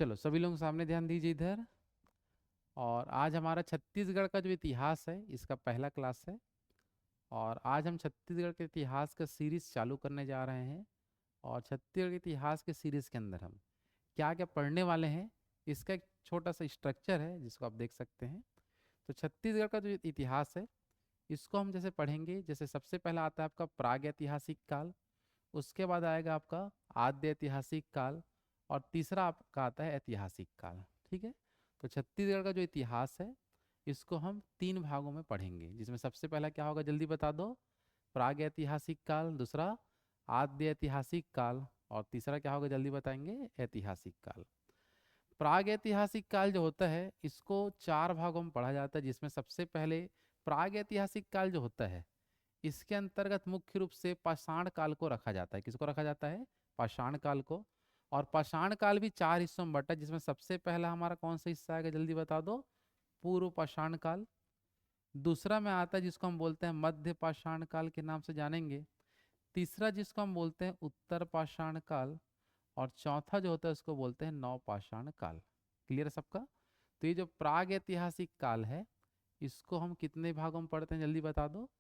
चलो सभी लोग सामने ध्यान दीजिए इधर। और आज हमारा छत्तीसगढ़ का जो इतिहास है इसका पहला क्लास है। और आज हम छत्तीसगढ़ के इतिहास का सीरीज चालू करने जा रहे हैं। और छत्तीसगढ़ के इतिहास के सीरीज के अंदर हम क्या क्या पढ़ने वाले हैं, इसका एक छोटा सा स्ट्रक्चर है जिसको आप देख सकते हैं। तो छत्तीसगढ़ का जो इतिहास है इसको हम जैसे पढ़ेंगे, जैसे सबसे पहला आता है आपका प्राग ऐतिहासिक काल। उसके बाद आएगा आपका आद्य ऐतिहासिक काल। और तीसरा आपका आता है ऐतिहासिक काल। ठीक है। तो छत्तीसगढ़ का जो इतिहास है इसको हम तीन भागों में पढ़ेंगे, जिसमें सबसे पहला क्या होगा जल्दी बता दो। प्राग ऐतिहासिक काल, दूसरा आद्य ऐतिहासिक काल, और तीसरा क्या होगा जल्दी बताएंगे, ऐतिहासिक काल। प्राग ऐतिहासिक काल जो होता है इसको चार भागों में पढ़ा जाता है, जिसमें सबसे पहले प्राग ऐतिहासिक काल जो होता है इसके अंतर्गत मुख्य रूप से पाषाण काल को रखा जाता है। किसको रखा जाता है? पाषाण काल को। और पाषाण काल भी चार हिस्सों में बटा है, जिसमें सबसे पहला हमारा कौन सा हिस्सा आएगा जल्दी बता दो, पूर्व पाषाण काल। दूसरा में आता है जिसको हम बोलते हैं मध्य पाषाण काल के नाम से जानेंगे। तीसरा जिसको हम बोलते हैं उत्तर पाषाण काल। और चौथा जो होता है उसको बोलते हैं नव पाषाण काल। क्लियर है सबका? तो ये जो प्राग ऐतिहासिक काल है इसको हम कितने भागों में पढ़ते हैं जल्दी बता दो।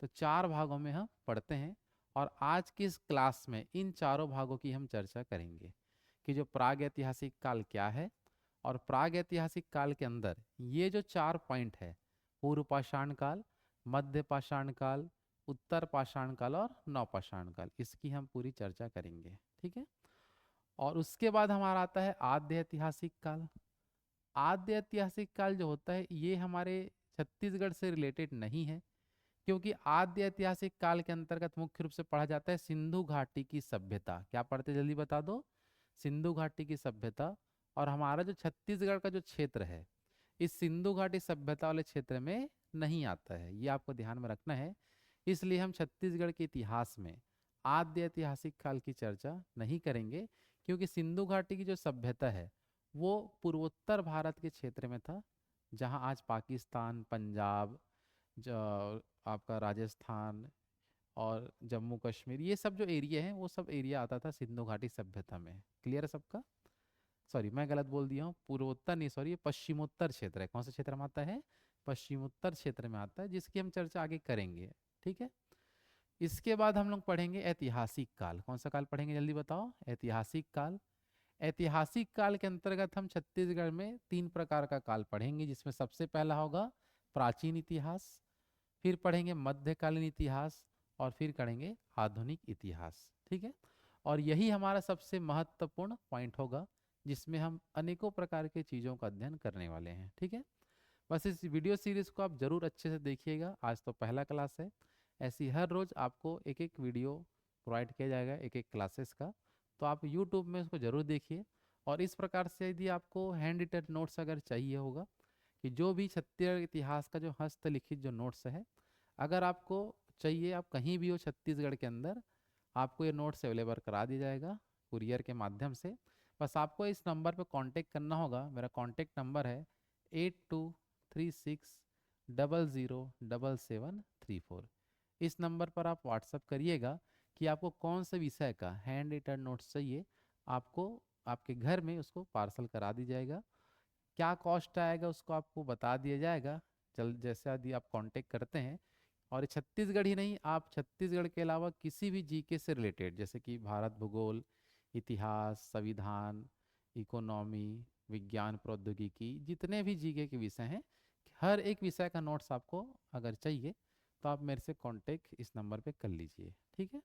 तो चार भागों में हम पढ़ते हैं। और आज की इस क्लास में इन चारों भागों की हम चर्चा करेंगे कि जो प्राग ऐतिहासिक काल क्या है। और प्राग ऐतिहासिक काल के अंदर ये जो चार पॉइंट है, पूर्व पाषाण काल, मध्य पाषाण काल, उत्तर पाषाण काल और नव पाषाण काल, इसकी हम पूरी चर्चा करेंगे। ठीक है। और उसके बाद हमारा आता है आद्य ऐतिहासिक काल। आद्य ऐतिहासिक काल जो होता है ये हमारे छत्तीसगढ़ से रिलेटेड नहीं है, क्योंकि आद्य ऐतिहासिक काल के अंतर्गत मुख्य रूप से पढ़ा जाता है सिंधु घाटी की सभ्यता। क्या पढ़ते जल्दी बता दो, सिंधु घाटी की सभ्यता। और हमारा जो छत्तीसगढ़ का जो क्षेत्र है इस सिंधु घाटी सभ्यता वाले क्षेत्र में नहीं आता है, ये आपको ध्यान में रखना है। इसलिए हम छत्तीसगढ़ के इतिहास में आद्य ऐतिहासिक काल की चर्चा नहीं करेंगे, क्योंकि सिंधु घाटी की जो सभ्यता है वो पूर्वोत्तर भारत के क्षेत्र में था, जहाँ आज पाकिस्तान, पंजाब, जो आपका राजस्थान और जम्मू कश्मीर, ये सब जो एरिया है वो सब एरिया आता था सिंधु घाटी सभ्यता में। क्लियर है सबका? सॉरी मैं गलत बोल दिया हूँ, पूर्वोत्तर नहीं, सॉरी ये पश्चिमोत्तर क्षेत्र है। कौन से क्षेत्र में आता है? पश्चिमोत्तर क्षेत्र में आता है, जिसकी हम चर्चा आगे करेंगे। ठीक है। इसके बाद हम लोग पढ़ेंगे ऐतिहासिक काल। कौन सा काल पढ़ेंगे जल्दी बताओ? ऐतिहासिक काल। ऐतिहासिक काल के अंतर्गत हम छत्तीसगढ़ में तीन प्रकार का काल पढ़ेंगे, जिसमें सबसे पहला होगा प्राचीन इतिहास, फिर पढ़ेंगे मध्यकालीन इतिहास, और फिर करेंगे आधुनिक इतिहास। ठीक है। और यही हमारा सबसे महत्वपूर्ण पॉइंट होगा, जिसमें हम अनेकों प्रकार के चीज़ों का अध्ययन करने वाले हैं। ठीक है। बस इस वीडियो सीरीज को आप जरूर अच्छे से देखिएगा। आज तो पहला क्लास है, ऐसी हर रोज़ आपको एक एक वीडियो प्रोवाइड किया जाएगा, एक एक क्लासेस का। तो आप यूट्यूब में उसको जरूर देखिए। और इस प्रकार से यदि आपको हैंड रिटन नोट्स अगर चाहिए होगा, कि जो भी छत्तीसगढ़ इतिहास का जो हस्तलिखित जो नोट्स है अगर आपको चाहिए, आप कहीं भी हो छत्तीसगढ़ के अंदर, आपको ये नोट्स अवेलेबल करा दिया जाएगा कुरियर के माध्यम से। बस आपको इस नंबर पर कांटेक्ट करना होगा। मेरा कांटेक्ट नंबर है 8236007734। इस नंबर पर आप व्हाट्सअप करिएगा कि आपको कौन से विषय का हैंड रिटन नोट्स चाहिए। आपको आपके घर में उसको पार्सल करा दी जाएगा। क्या कॉस्ट आएगा उसको आपको बता दिया जाएगा जल्द, जैसे यदि आप कांटेक्ट करते हैं। और ये छत्तीसगढ़ ही नहीं, आप छत्तीसगढ़ के अलावा किसी भी जीके से रिलेटेड, जैसे कि भारत भूगोल, इतिहास, संविधान, इकोनॉमी, विज्ञान प्रौद्योगिकी, जितने भी जीके के विषय हैं, हर एक विषय का नोट्स आपको अगर चाहिए तो आप मेरे से कांटेक्ट इस नंबर पे कर लीजिए। ठीक है।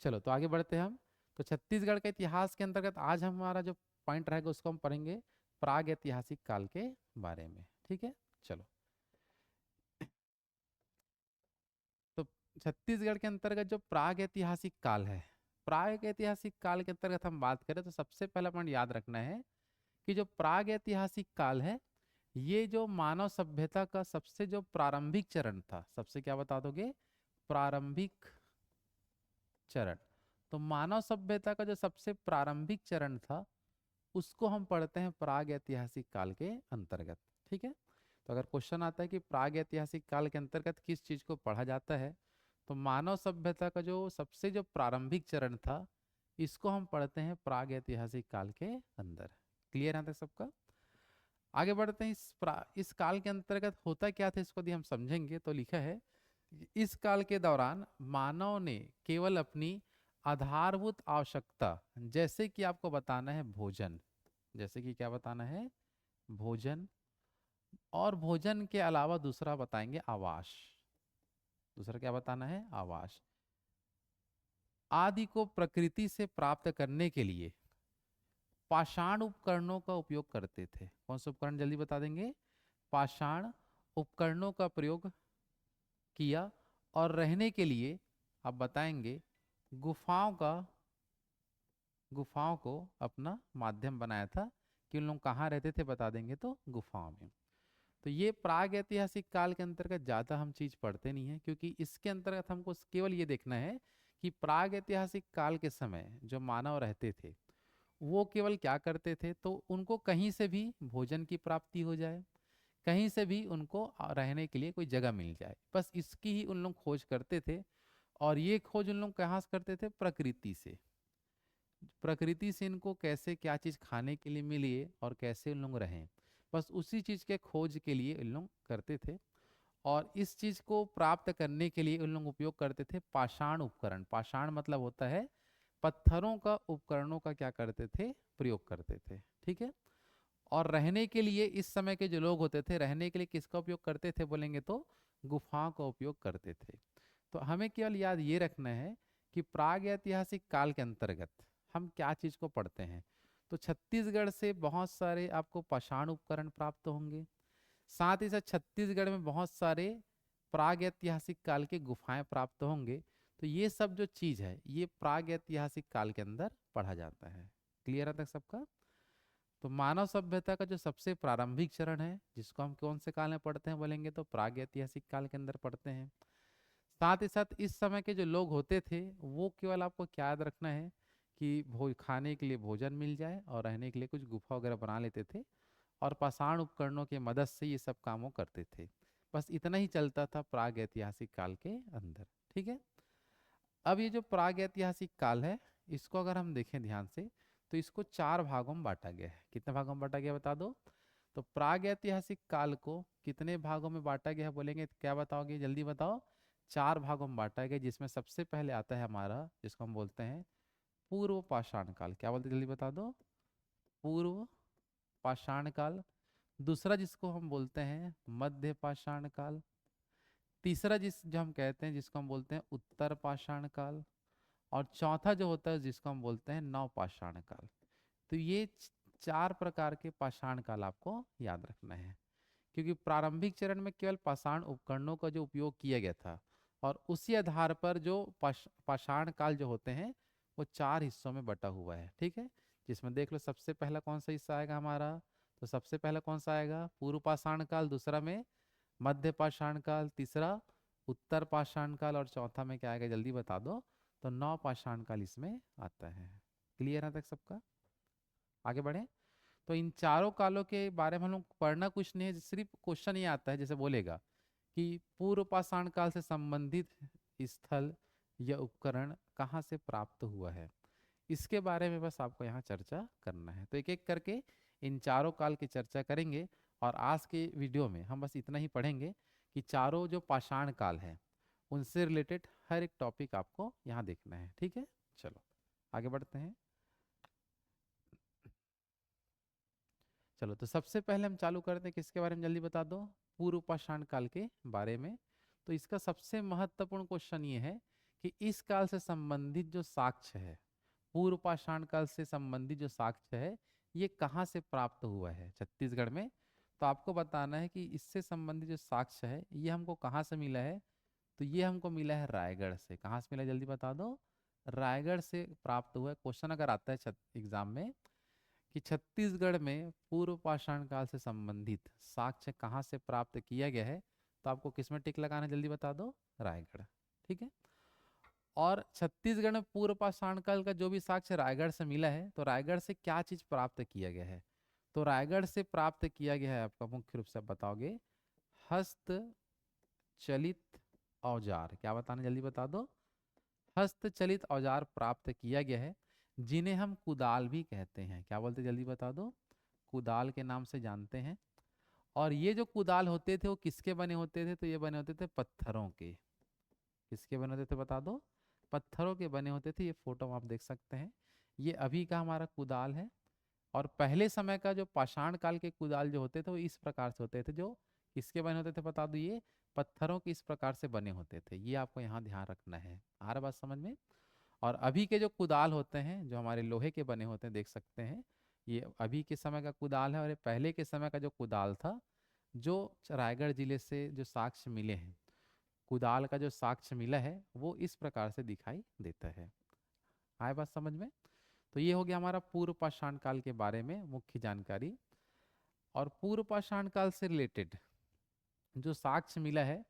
चलो तो आगे बढ़ते हैं हम। तो छत्तीसगढ़ के इतिहास के अंतर्गत आज हमारा जो पॉइंट रहेगा उसको हम पढ़ेंगे प्राग ऐतिहासिक काल के बारे में। ठीक है। चलो। तो छत्तीसगढ़ के अंतर्गत जो प्राग ऐतिहासिक काल है, प्राग ऐतिहासिक काल के अंतर्गत हम बात करें तो सबसे पहला पॉइंट याद रखना है कि जो प्राग ऐतिहासिक काल है ये जो मानव सभ्यता का सबसे जो प्रारंभिक चरण था, सबसे क्या बता दोगे, प्रारंभिक चरण। तो मानव सभ्यता का जो सबसे प्रारंभिक चरण था उसको हम पढ़ते हैं प्राग ऐतिहासिक काल के अंतर्गत। ठीक है। तो अगर क्वेश्चन आता है कि प्राग ऐतिहासिक काल के अंतर्गत किस चीज को पढ़ा जाता है, तो मानव सभ्यता का जो सबसे जो प्रारंभिक चरण था इसको हम पढ़ते हैं प्राग ऐतिहासिक काल के अंदर। क्लियर है तक सबका? आगे बढ़ते हैं। इस काल के अंतर्गत होता क्या था, इसको यदि हम समझेंगे तो लिखा है कि इस काल के दौरान मानव ने केवल अपनी आधारभूत आवश्यकता, जैसे कि आपको बताना है भोजन, जैसे कि क्या बताना है, भोजन, और भोजन के अलावा दूसरा बताएंगे आवास, दूसरा क्या बताना है, आवास, आदि को प्रकृति से प्राप्त करने के लिए पाषाण उपकरणों का उपयोग करते थे। कौन से उपकरण जल्दी बता देंगे, पाषाण उपकरणों का प्रयोग किया, और रहने के लिए आप बताएंगे गुफाओं को अपना माध्यम बनाया था, कि उन लोग कहाँ रहते थे बता देंगे तो गुफाओं में। तो ये प्राग ऐतिहासिक काल के अंतर्गत ज़्यादा हम चीज़ पढ़ते नहीं है, क्योंकि इसके अंतर्गत हमको केवल ये देखना है कि प्राग ऐतिहासिक काल के समय जो मानव रहते थे वो केवल क्या करते थे, तो उनको कहीं से भी भोजन की प्राप्ति हो जाए, कहीं से भी उनको रहने के लिए कोई जगह मिल जाए, बस इसकी ही उन लोग खोज करते थे। और ये खोज उन लोग कहाँ से करते थे, प्रकृति से, प्रकृति से इनको कैसे क्या चीज़ खाने के लिए मिले और कैसे उन लोग रहें, बस उसी चीज़ के खोज के लिए उन लोग करते थे। और इस चीज़ को प्राप्त करने के लिए उन लोग उपयोग करते थे पाषाण उपकरण। पाषाण मतलब होता है पत्थरों का, उपकरणों का क्या करते थे, प्रयोग करते थे, ठीक है। और रहने के लिए इस समय के जो लोग होते थे, रहने के लिए किसका उपयोग करते थे बोलेंगे तो गुफाओं का उपयोग करते थे। तो हमें केवल याद ये रखना है कि प्राग ऐतिहासिक काल के अंतर्गत हम क्या चीज़ को पढ़ते हैं। तो छत्तीसगढ़ से बहुत सारे आपको पाषाण उपकरण प्राप्त होंगे, साथ ही साथ छत्तीसगढ़ में बहुत सारे प्राग ऐतिहासिक काल के गुफाएं प्राप्त होंगे। तो ये सब जो चीज़ है ये प्राग ऐतिहासिक काल के अंदर पढ़ा जाता है। क्लियर है तक सबका? तो मानव सभ्यता का जो सबसे प्रारंभिक चरण है, जिसको हम कौन से काल में पढ़ते हैं बोलेंगे तो प्राग ऐतिहासिक काल के अंदर पढ़ते हैं। साथ ही साथ इस समय के जो लोग होते थे वो केवल आपको क्या याद रखना है कि खाने के लिए भोजन मिल जाए और रहने के लिए कुछ गुफा वगैरह बना लेते थे, और पाषाण उपकरणों की मदद से ये सब कामों करते थे। बस इतना ही चलता था प्राग ऐतिहासिक काल के अंदर, ठीक है। अब ये जो प्राग ऐतिहासिक काल है, इसको अगर हम देखें ध्यान से तो इसको 4 भागों में बांटा गया है। कितने भागों में बांटा गया बता दो? तो प्राग ऐतिहासिक काल को कितने भागों में बांटा गया है बोलेंगे तो क्या बताओगे, जल्दी बताओ। 4 भागों में बांटा गया, जिसमें सबसे पहले आता है हमारा, जिसको हम बोलते हैं पूर्व पाषाण काल। क्या बोलते हैं जल्दी बता दो? पूर्व पाषाण काल। दूसरा जिसको हम बोलते हैं मध्य पाषाण काल। तीसरा जो हम कहते हैं, जिसको हम बोलते हैं उत्तर पाषाण काल। और चौथा जो होता है जिसको हम बोलते हैं नव पाषाण काल। तो ये 4 प्रकार के पाषाण काल आपको याद रखना है, क्योंकि प्रारंभिक चरण में केवल पाषाण उपकरणों का जो उपयोग किया गया था, और उसी आधार पर जो पाषाण काल जो होते हैं वो 4 हिस्सों में बटा हुआ है, ठीक है। जिसमें देख लो सबसे पहला कौन सा हिस्सा आएगा हमारा, तो सबसे पहला कौन सा आएगा, पूर्व पाषाण काल, दूसरा में मध्य पाषाण काल, तीसरा उत्तर पाषाण काल, और चौथा में क्या आएगा जल्दी बता दो, तो नव पाषाण काल इसमें आता है। क्लियर है तक सबका? आगे बढ़े। तो इन चारों कालों के बारे में हम लोग पढ़ना कुछ नहीं है, सिर्फ क्वेश्चन ये आता है जैसे बोलेगा कि पूर्व पाषाण काल से संबंधित स्थल या उपकरण कहाँ से प्राप्त हुआ है, इसके बारे में बस आपको यहाँ चर्चा करना है। तो एक एक करके इन चारों काल की चर्चा करेंगे, और आज के वीडियो में हम बस इतना ही पढ़ेंगे कि चारों जो पाषाण काल है उनसे रिलेटेड हर एक टॉपिक आपको यहाँ देखना है, ठीक है। चलो आगे बढ़ते हैं। चलो तो सबसे पहले हम चालू करते हैं किसके बारे में जल्दी बता दो, पूर्व पाषाण काल के बारे में। तो इसका सबसे महत्वपूर्ण क्वेश्चन ये है कि इस काल से संबंधित जो साक्ष्य है, पूर्व पाषाण काल से संबंधित जो साक्ष्य है ये कहाँ से प्राप्त हुआ है, छत्तीसगढ़ में। तो आपको बताना है कि इससे संबंधित जो साक्ष्य है ये हमको कहाँ से मिला है, तो ये हमको मिला है रायगढ़ से। कहाँ से मिला जल्दी बता दो? रायगढ़ से प्राप्त हुआ है। क्वेश्चन अगर आता है एग्जाम में कि छत्तीसगढ़ में पूर्व पाषाण काल से संबंधित साक्ष्य कहाँ से प्राप्त किया गया है, तो आपको किसमें टिक लगाना है जल्दी बता दो? रायगढ़, ठीक है। और छत्तीसगढ़ में पूर्व पाषाण काल का जो भी साक्ष्य रायगढ़ से मिला है, तो रायगढ़ से क्या चीज प्राप्त किया गया है, तो रायगढ़ से प्राप्त किया गया है आपका मुख्य रूप से आप बताओगे हस्तचलित औजार। क्या बताना जल्दी बता दो? हस्तचलित औजार प्राप्त किया गया है, जिन्हें हम कुदाल भी कहते हैं। क्या बोलते जल्दी बता दो? कुदाल के नाम से जानते हैं। और ये जो कुदाल होते थे वो किसके बने होते थे? तो ये बने होते थे पत्थरों के। किसके बने होते थे बता दो? पत्थरों के बने होते थे। ये फोटो आप देख सकते हैं, ये अभी का हमारा कुदाल है। और पहले समय का जो पाषाण काल के कुदाल जो होते थे वो इस प्रकार से होते थे। जो किसके बने होते थे बता दो? ये पत्थरों के इस प्रकार से बने होते थे। ये आपको यहाँ ध्यान रखना है। आ रहा बात समझ में? और अभी के जो कुदाल होते हैं जो हमारे लोहे के बने होते हैं, देख सकते हैं, ये अभी के समय का कुदाल है। और ये पहले के समय का जो कुदाल था, जो रायगढ़ जिले से जो साक्ष्य मिले हैं, कुदाल का जो साक्ष्य मिला है वो इस प्रकार से दिखाई देता है। आए बात समझ में? तो ये हो गया हमारा पूर्व पाषाण काल के बारे में मुख्य जानकारी। और पूर्व पाषाण काल से रिलेटेड जो साक्ष्य मिला है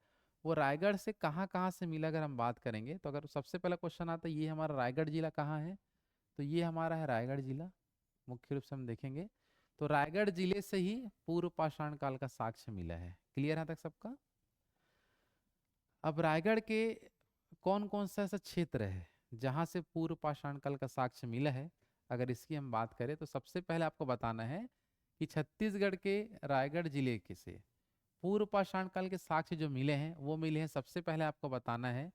वो रायगढ़ से कहाँ कहाँ से मिला, अगर हम बात करेंगे तो अगर सबसे पहला क्वेश्चन आता है ये हमारा रायगढ़ जिला कहाँ है, तो ये हमारा है रायगढ़ जिला। मुख्य रूप से हम देखेंगे तो रायगढ़ जिले से ही पूर्व पाषाण काल का साक्ष्य मिला है। क्लियर है तक सबका? अब रायगढ़ के कौन कौन सा ऐसा क्षेत्र है जहां से पूर्व पाषाण काल का साक्ष्य मिला है, अगर इसकी हम बात करें तो सबसे पहले आपको बताना है कि छत्तीसगढ़ के रायगढ़ जिले के से पूर्व पाषाण काल के साक्ष्य जो मिले हैं वो मिले हैं, सबसे पहले आपको बताना है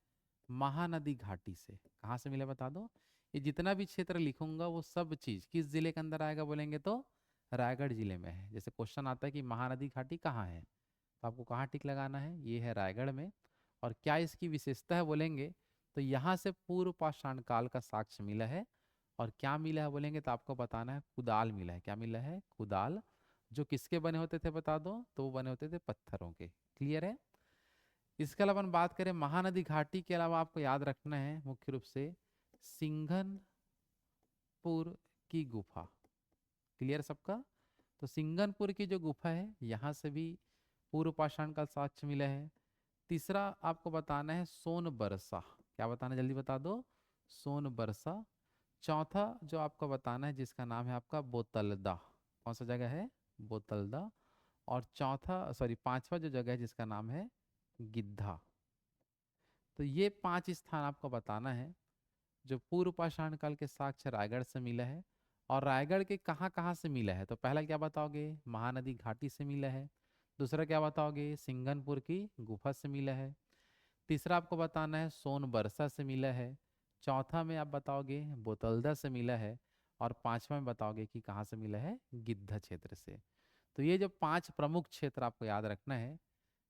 महानदी घाटी से। कहाँ से मिले बता दो? ये जितना भी क्षेत्र लिखूंगा वो सब चीज किस जिले के अंदर आएगा बोलेंगे तो रायगढ़ जिले में है। जैसे क्वेश्चन आता है कि महानदी घाटी कहाँ है, तो आपको कहाँ टिक लगाना है? ये है रायगढ़ में। और क्या इसकी विशेषता है बोलेंगे तो यहाँ से पूर्व पाषाण काल का साक्ष्य मिला है। और क्या मिला है बोलेंगे तो आपको बताना है कुदाल मिला है। क्या मिला है? कुदाल। जो किसके बने होते थे बता दो? तो वो बने होते थे पत्थरों के। क्लियर है? इसके अलावा हम बात करें महानदी घाटी के अलावा आपको याद रखना है मुख्य रूप से सिंघनपुर की गुफा। क्लियर सबका? तो सिंघनपुर की जो गुफा है यहाँ से भी पूर्व पाषाण का साक्ष्य मिला है। तीसरा आपको बताना है सोनबरसा। क्या बताना है जल्दी बता दो? सोनबरसा। चौथा जो आपको बताना है जिसका नाम है आपका बोतलदा। कौन सा जगह है? बोतलदा। और चौथा सॉरी पांचवा जो जगह है जिसका नाम है गिद्धा। तो ये 5 स्थान आपको बताना है जो पूर्व पाषाण काल के साक्ष्य रायगढ़ से मिला है। और रायगढ़ के कहाँ कहाँ से मिला है? तो पहला क्या बताओगे? महानदी घाटी से मिला है। दूसरा क्या बताओगे? सिंघनपुर की गुफा से मिला है। तीसरा आपको बताना है सोनबरसा से मिला है। चौथा में आप बताओगे बोतलदा से मिला है। और पांचवा में बताओगे कि कहाँ से मिला है? गिद्ध क्षेत्र से। तो ये जो 5 प्रमुख क्षेत्र आपको याद रखना है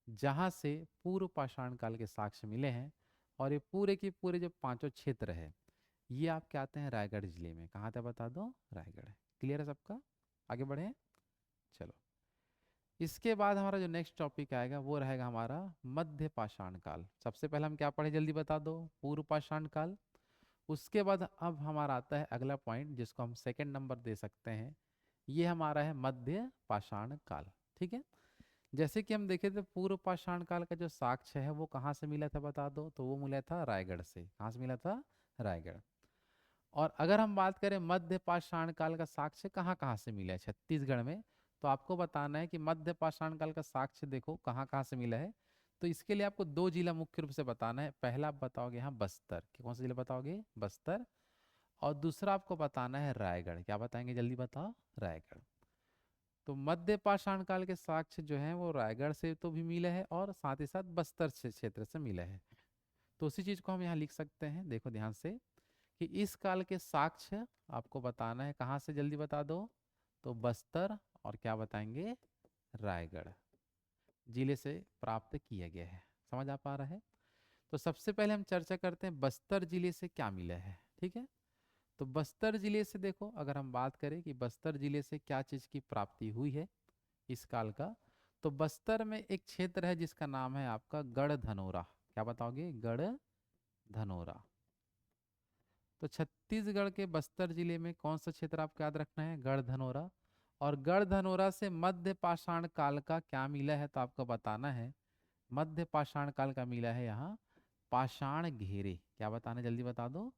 जहाँ से पूर्व पाषाण काल के साक्ष्य मिले हैं। और ये पूरे के पूरे जो पांचों क्षेत्र है ये आपके आते हैं रायगढ़ जिले में। कहाँ थे बता दो? रायगढ़। क्लियर है सबका? आगे बढ़े चलो। इसके बाद हमारा जो नेक्स्ट टॉपिक आएगा वो रहेगा हमारा मध्य पाषाण काल। सबसे पहले हम क्या पढ़े जल्दी बता दो? पूर्व पाषाण काल। उसके बाद अब हमारा आता है अगला पॉइंट जिसको हम सेकंड नंबर दे सकते हैं, ये हमारा है मध्य पाषाण काल। ठीक है? जैसे कि हम देखे थे पूर्व पाषाण काल का जो साक्ष्य है वो कहाँ से मिला था बता दो? तो वो मिला था रायगढ़ से। कहाँ से मिला था? रायगढ़। और अगर हम बात करें मध्य पाषाण काल का साक्ष्य कहाँ कहाँ से मिला है छत्तीसगढ़ में, तो आपको बताना है कि मध्य पाषाण काल का साक्ष्य देखो कहाँ कहाँ से मिला है। तो इसके लिए आपको 2 जिला मुख्य रूप से बताना है। पहला आप बताओगे यहाँ बस्तर। कौन सा जिला बताओगे? बस्तर। और दूसरा आपको बताना है रायगढ़। क्या बताएंगे जल्दी बताओ? रायगढ़। तो मध्य पाषाण काल के साक्ष्य जो हैं वो रायगढ़ से तो भी मिले हैं और साथ ही साथ बस्तर क्षेत्र से मिले हैं। तो उसी चीज को हम यहाँ लिख सकते हैं, देखो ध्यान से, कि इस काल के साक्ष्य आपको बताना है कहाँ से जल्दी बता दो? तो बस्तर और क्या बताएंगे? रायगढ़ जिले से प्राप्त किया गया है। समझ आ पा रहा है? तो सबसे पहले हम चर्चा करते हैं बस्तर जिले से क्या मिला है। ठीक है? तो बस्तर जिले से देखो अगर हम बात करें कि बस्तर जिले से क्या चीज की प्राप्ति हुई है इस काल का, तो बस्तर में एक क्षेत्र है जिसका नाम है आपका गढ़ धनोरा। क्या बताओगे? गढ़ धनोरा। तो छत्तीसगढ़ के बस्तर जिले में कौन सा क्षेत्र आपको याद रखना है? गढ़ धनोरा। और गढ़ धनोरा से मध्य पाषाण काल का क्या मिला है तो आपको बताना है मध्य पाषाण काल का मिला है यहाँ पाषाण घेरे। क्या बताना है जल्दी बता दो?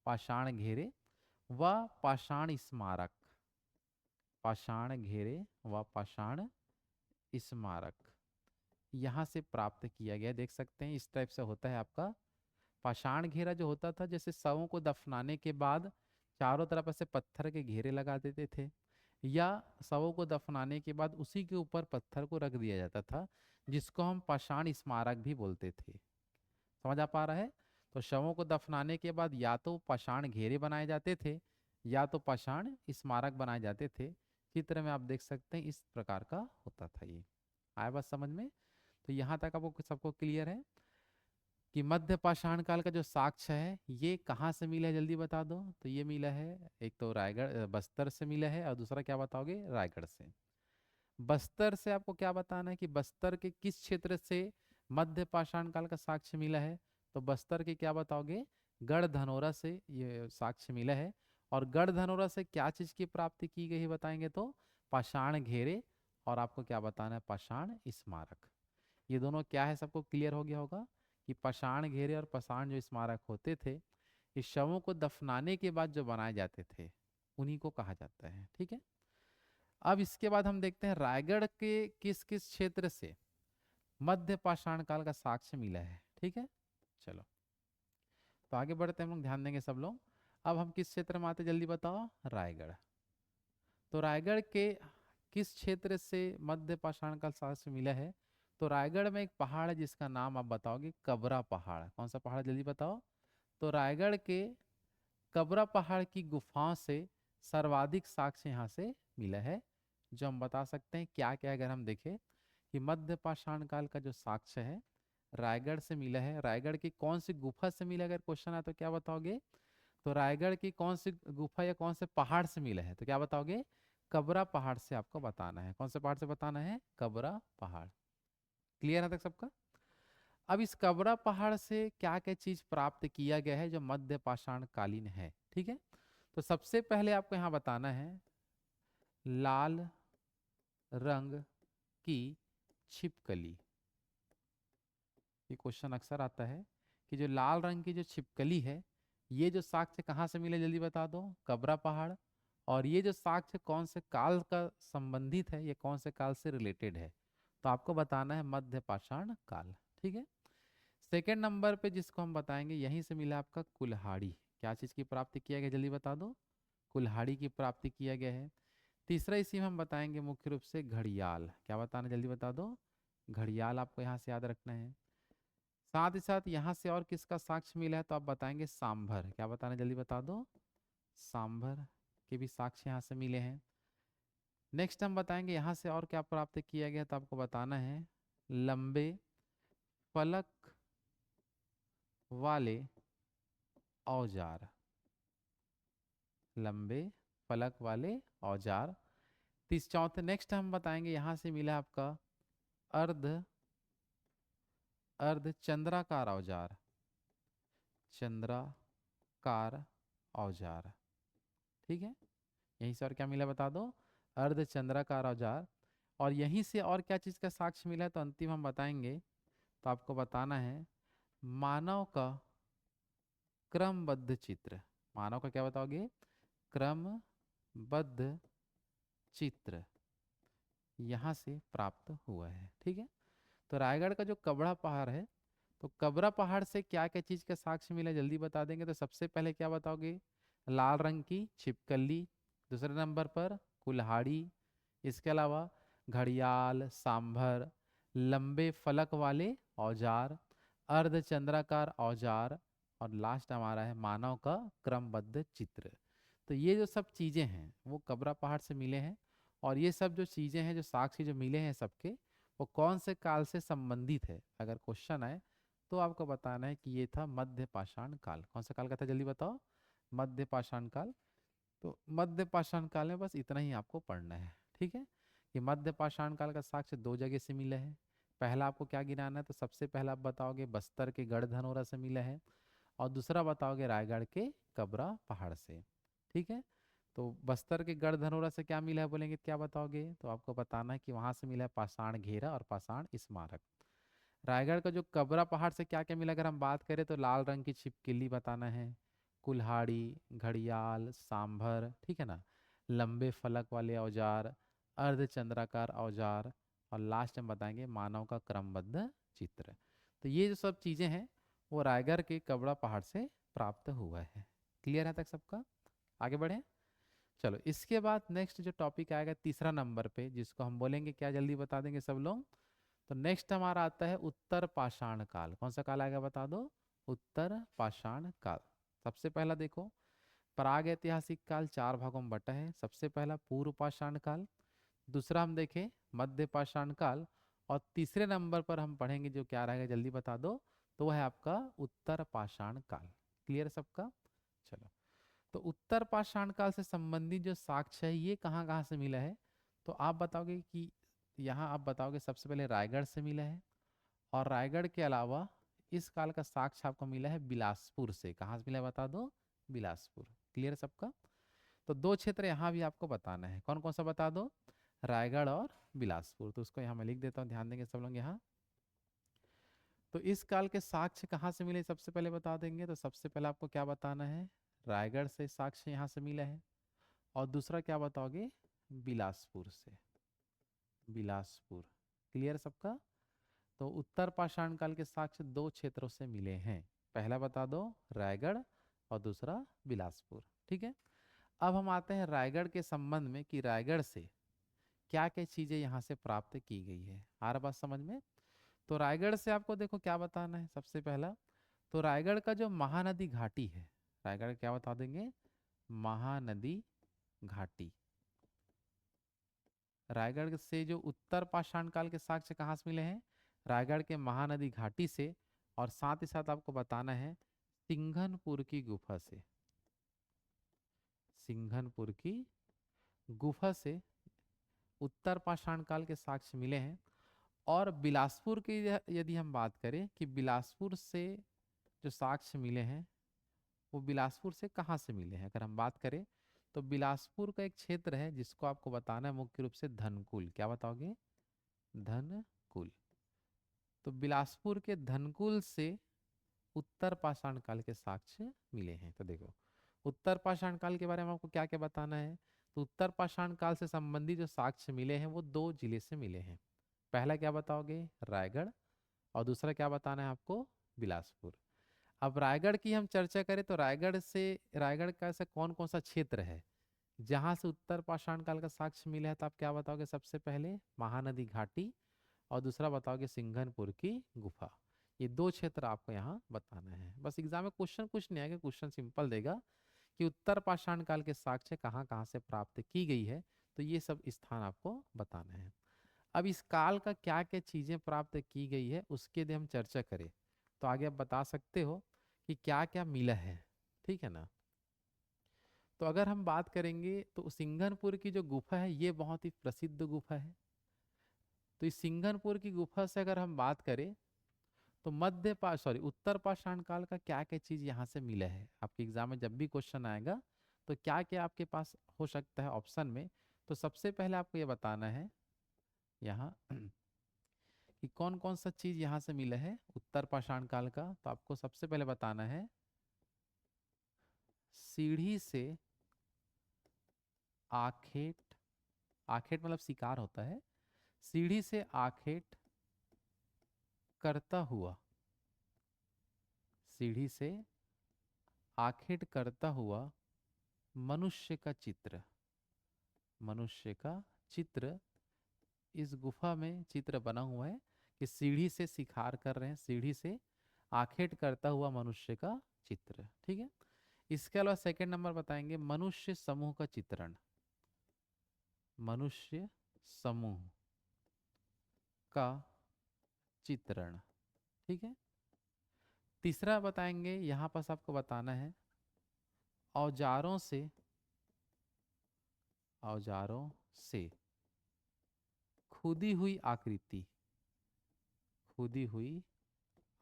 पाषाण घेरे व पाषाण स्मारक। पाषाण घेरे व पाषाण स्मारक यहाँ से प्राप्त किया गया। देख सकते हैं इस टाइप से होता है आपका पाषाण घेरा जो होता था, जैसे शवों को दफनाने के बाद चारों तरफ ऐसे पत्थर के घेरे लगा देते थे, या शवों को दफनाने के बाद उसी के ऊपर पत्थर को रख दिया जाता था, जिसको हम पाषाण स्मारक भी बोलते थे। समझ आ पा रहा है? तो शवों को दफनाने के बाद या तो पाषाण घेरे बनाए जाते थे या तो पाषाण स्मारक बनाए जाते थे। चित्र में आप देख सकते हैं इस प्रकार का होता था ये। आया बात समझ में? तो यहाँ तक आपको सबको क्लियर है कि मध्य पाषाण काल का जो साक्ष्य है ये कहाँ से मिला है, जल्दी बता दो। तो ये मिला है एक तो रायगढ़ बस्तर से मिला है, और दूसरा क्या बताओगे, रायगढ़ से। बस्तर से आपको क्या बताना है कि बस्तर के किस क्षेत्र से मध्य पाषाण काल का साक्ष्य मिला है। तो बस्तर के क्या बताओगे, गढ़धनोरा से ये साक्ष्य मिला है। और गढ़धनोरा से क्या चीज की प्राप्ति की गई है बताएंगे तो पाषाण घेरे, और आपको क्या बताना है, पाषाण स्मारक। ये दोनों क्या है सबको क्लियर हो गया होगा कि पाषाण घेरे और पाषाण जो स्मारक होते थे, इस शवों को दफनाने के बाद जो बनाए जाते थे उन्हीं को कहा जाता है। ठीक है। अब इसके बाद हम देखते हैं रायगढ़ के किस किस क्षेत्र से मध्य पाषाण काल का साक्ष्य मिला है। ठीक है, चलो तो आगे बढ़ते हैं, हम लोग ध्यान देंगे सब लोग। अब हम किस क्षेत्र में आते, जल्दी बताओ, रायगढ़। तो रायगढ़ के किस क्षेत्र से मध्य पाषाण काल साक्ष्य मिला है। तो रायगढ़ में एक पहाड़ है जिसका नाम आप बताओगे, कबरा पहाड़। कौन सा पहाड़, जल्दी बताओ। तो रायगढ़ के कबरा पहाड़ की गुफाओं से सर्वाधिक साक्ष्य यहाँ से मिला है, जो हम बता सकते हैं क्या क्या। अगर हम देखें कि मध्य पाषाण काल का जो साक्ष्य है रायगढ़ से मिला है। रायगढ़ की कौन सी गुफा से मिला, अगर क्वेश्चन है तो क्या बताओगे। तो रायगढ़ की कौन सी गुफा या कौन से पहाड़ से मिला है, तो क्या बताओगे, कबरा पहाड़ से आपको बताना है। कौन से पहाड़ से बताना है, कबरा पहाड़। क्लियर है तक सबका? अब इस कबरा पहाड़ से क्या क्या चीज प्राप्त किया गया है जो मध्य पाषाण कालीन है। ठीक है। तो सबसे पहले आपको यहाँ बताना है लाल रंग की छिपकली। ये क्वेश्चन अक्सर आता है कि जो लाल रंग की जो छिपकली है, ये जो साक्ष्य कहाँ से मिले, जल्दी बता दो, कबरा पहाड़। और ये जो साक्ष्य कौन से काल का संबंधित है, ये कौन से काल से रिलेटेड है, तो आपको बताना है मध्य पाषाण काल। ठीक है। सेकेंड नंबर पे जिसको हम बताएंगे, यहीं से मिला आपका कुल्हाड़ी। क्या चीज की प्राप्ति किया गया, जल्दी बता दो, कुल्हाड़ी की प्राप्ति किया गया है। तीसरा इसी में हम बताएंगे मुख्य रूप से घड़ियाल। क्या बताना, जल्दी बता दो, घड़ियाल आपको यहाँ से याद रखना है। साथ ही साथ यहाँ से और किसका साक्ष्य मिला है, तो आप बताएंगे सांभर। क्या बताना, जल्दी बता दो, सांभर के भी साक्ष्य यहाँ से मिले हैं। नेक्स्ट हम बताएंगे यहाँ से और क्या प्राप्त किया गया, तो आपको बताना है लंबे फलक वाले औजार। लंबे फलक वाले औजार। तीस चौथे नेक्स्ट हम बताएंगे यहाँ से मिला आपका अर्ध अर्ध चंद्राकार औजार। चंद्राकार औजार। ठीक है। यहीं से और क्या मिला बता दो, अर्ध चंद्राकार औजार। और यहीं से और क्या चीज का साक्ष्य मिला है, तो अंतिम हम बताएंगे। तो आपको बताना है मानव का क्रमबद्ध चित्र। मानव का क्या बताओगे, क्रमबद्ध चित्र यहाँ से प्राप्त हुआ है। ठीक है। तो रायगढ़ का जो कबरा पहाड़ है, तो कबरा पहाड़ से क्या क्या चीज का साक्ष्य मिला, जल्दी बता देंगे। तो सबसे पहले क्या बताओगे, लाल रंग की छिपकली। दूसरे नंबर पर कुल्हाड़ी। इसके अलावा घड़ियाल, सांभर, लंबे फलक वाले औजार, अर्धचंद्राकार औजार, और लास्ट हमारा है मानव का क्रमबद्ध चित्र। तो ये जो सब चीजें हैं वो कबरा पहाड़ से मिले हैं। और ये सब जो चीजें हैं, जो साक्ष्य जो मिले हैं सबके, वो कौन से काल से संबंधित है, अगर क्वेश्चन आए तो आपको बताना है कि ये था मध्य पाषाण काल। कौन सा काल का था, जल्दी बताओ, मध्य पाषाण काल। तो मध्य पाषाण काल में बस इतना ही आपको पढ़ना है। ठीक है। कि मध्य पाषाण काल का साक्ष्य दो जगह से मिला है। पहला आपको क्या गिनाना है, तो सबसे पहला आप बताओगे बस्तर के गढ़धनोरा से मिला है, और दूसरा बताओगे रायगढ़ के कबरा पहाड़ से। ठीक है। तो बस्तर के गढ़धनोरा से क्या मिला है बोलेंगे, तो क्या बताओगे, तो आपको बताना है कि वहां से मिला है पाषाण घेरा और पाषाण स्मारक। रायगढ़ का जो कबरा पहाड़ से क्या क्या मिला, अगर हम बात करें तो लाल रंग की छिपकली बताना है, कुल्हाड़ी, घड़ियाल, सांभर, ठीक है ना, लंबे फलक वाले औजार, अर्धचंद्राकार औजार, और लास्ट में बताएंगे मानव का क्रमबद्ध चित्र। तो ये जो सब चीजें हैं वो रायगढ़ के कबरा पहाड़ से प्राप्त हुआ है। क्लियर है तक सबका? आगे बढ़े। चलो इसके बाद नेक्स्ट जो टॉपिक आएगा तीसरा नंबर पे, जिसको हम बोलेंगे क्या, जल्दी बता देंगे सब लोग। तो नेक्स्ट हमारा आता है उत्तर पाषाण काल। कौन सा काल आएगा बता दो? उत्तर पाषाण काल। सबसे पहला देखो, प्राग ऐतिहासिक काल चार भागों में बटा है। सबसे पहला पूर्व पाषाण काल, दूसरा हम देखें मध्य पाषाण काल, और तीसरे नंबर पर हम पढ़ेंगे जो क्या रहेगा, जल्दी बता दो, तो वह है आपका उत्तर पाषाण काल। क्लियर सबका? चलो, तो उत्तर पाषाण काल से संबंधित जो साक्ष्य है ये कहाँ कहाँ से मिला है? तो आप बताओगे कि यहाँ आप बताओगे सबसे पहले रायगढ़ से मिला है, और रायगढ़ के अलावा इस काल का साक्ष्य आपको मिला है बिलासपुर से। कहाँ से मिला है बता दो? बिलासपुर। क्लियर सबका? तो दो क्षेत्र यहाँ भी आपको बताना है, कौन कौन सा बता दो? रायगढ़ और बिलासपुर। तो उसको यहाँ मैं लिख देता हूँ, ध्यान देंगे सब लोग यहाँ। तो इस काल के साक्ष्य कहाँ से मिले सबसे पहले बता देंगे। तो सबसे पहले आपको क्या बताना है? रायगढ़ से साक्ष्य यहाँ से मिला है, और दूसरा क्या बताओगे? बिलासपुर से। बिलासपुर। क्लियर सबका? तो उत्तर पाषाण काल के साक्ष्य दो क्षेत्रों से मिले हैं। पहला बता दो रायगढ़, और दूसरा बिलासपुर। ठीक है, अब हम आते हैं रायगढ़ के संबंध में कि रायगढ़ से क्या क्या चीजें यहाँ से प्राप्त की गई है। आ रहा बात समझ में? तो रायगढ़ से आपको देखो क्या बताना है सबसे पहला। तो रायगढ़ का जो महानदी घाटी है, रायगढ़ क्या बता देंगे? महानदी घाटी। रायगढ़ से जो उत्तर पाषाण काल के साक्ष्य कहाँ से मिले हैं? रायगढ़ के महानदी घाटी से, और साथ ही साथ आपको बताना है सिंघनपुर की गुफा से। सिंघनपुर की गुफा से उत्तर पाषाण काल के साक्ष्य मिले हैं। और बिलासपुर की यदि हम बात करें कि बिलासपुर से जो साक्ष्य मिले हैं वो बिलासपुर से कहाँ से मिले हैं, अगर हम बात करें तो बिलासपुर का एक क्षेत्र है जिसको आपको बताना है मुख्य रूप से धनकुल। क्या बताओगे? धनकुल। तो बिलासपुर के धनकुल से उत्तर पाषाण काल के साक्ष्य मिले हैं। तो देखो उत्तर पाषाण काल के बारे में आपको क्या क्या बताना है। तो उत्तर पाषाण काल से संबंधित जो साक्ष्य मिले हैं वो दो जिले से मिले हैं। पहला क्या बताओगे? रायगढ़, और दूसरा क्या बताना है आपको? बिलासपुर। अब रायगढ़ की हम चर्चा करें तो रायगढ़ का ऐसा कौन कौन सा क्षेत्र है जहां से उत्तर पाषाण काल का साक्ष्य मिला है? तो आप क्या बताओगे? सबसे पहले महानदी घाटी, और दूसरा बताओगे सिंघनपुर की गुफा। ये दो क्षेत्र आपको यहाँ बताना है। बस एग्जाम में क्वेश्चन कुछ नहीं आएगा, क्वेश्चन सिंपल देगा कि उत्तर पाषाण काल के साक्ष्य कहाँ कहाँ से प्राप्त की गई है। तो ये सब स्थान आपको बताना है। अब इस काल का क्या क्या चीजें प्राप्त की गई है उसके यदि हम चर्चा करें तो आगे आप बता सकते हो कि क्या क्या मिला है। ठीक है ना? तो अगर हम बात करेंगे तो सिंघनपुर की जो गुफा है ये बहुत ही प्रसिद्ध गुफा है। तो इस सिंघनपुर की गुफा से अगर हम बात करें तो उत्तर पाषाण काल का क्या क्या चीज यहाँ से मिला है। आपके एग्जाम में जब भी क्वेश्चन आएगा तो क्या क्या आपके पास हो सकता है ऑप्शन में। तो सबसे पहले आपको ये बताना है यहाँ कि कौन कौन सा चीज यहाँ से मिला है उत्तर पाषाण काल का। तो आपको सबसे पहले बताना है सीढ़ी से आखेट। आखेट मतलब शिकार होता है। सीढ़ी से आखेट करता हुआ, सीढ़ी से आखेट करता हुआ मनुष्य का चित्र। मनुष्य का चित्र इस गुफा में चित्र बना हुआ है कि सीढ़ी से शिकार कर रहे हैं, सीढ़ी से आखेट करता हुआ मनुष्य का चित्र। ठीक है, इसके अलावा सेकंड नंबर बताएंगे मनुष्य समूह का चित्रण। मनुष्य समूह का चित्रण। ठीक है, तीसरा बताएंगे यहां पास आपको बताना है औजारों से, औजारों से खुदी हुई आकृति। खुदी हुई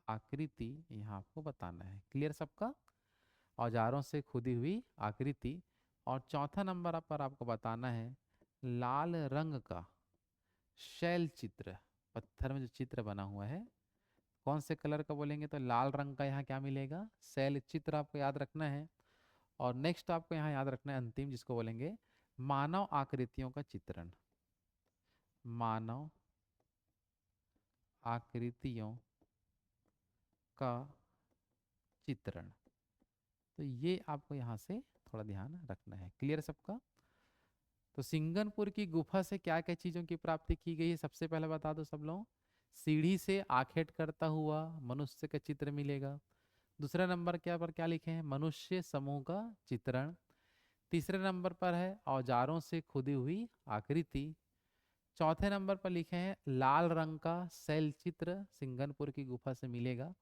आकृति यहाँ आपको बताना है। क्लियर सबका? औजारों से खुदी हुई आकृति। और चौथा नंबर पर आपको बताना है लाल रंग का शैल चित्र। पत्थर में जो चित्र बना हुआ है कौन से कलर का बोलेंगे तो लाल रंग का यहाँ क्या मिलेगा? शैल चित्र आपको याद रखना है। और नेक्स्ट आपको यहाँ याद रखना है अंतिम जिसको बोलेंगे मानव आकृतियों का चित्रण। मानव आकृतियों का चित्रण। तो ये आपको यहाँ से थोड़ा ध्यान रखना है। क्लियर सबका? तो सिंगनपुर की गुफा से क्या क्या चीजों की प्राप्ति की गई है, सबसे पहले बता दो सब लोग। सीढ़ी से आखेट करता हुआ मनुष्य का चित्र मिलेगा। दूसरे नंबर क्या पर क्या लिखे हैं, मनुष्य समूह का चित्रण। तीसरे नंबर पर है औजारों से खुदी हुई आकृति। चौथे नंबर पर लिखे हैं लाल रंग का शैल चित्र सिंगनपुर की गुफा से मिलेगा।